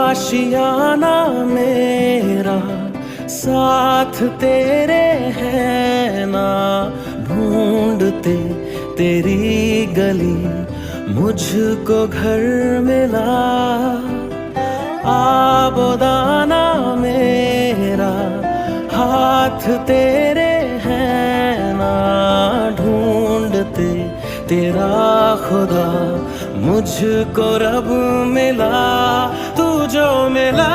आशियाना मेरा साथ तेरे है ना, ढूंढते तेरी गली मुझको घर मिला। आबोदाना मेरा हाथ तेरे है ना, ढूंढते तेरा खुदा मुझको रब मिला। तू जो मिला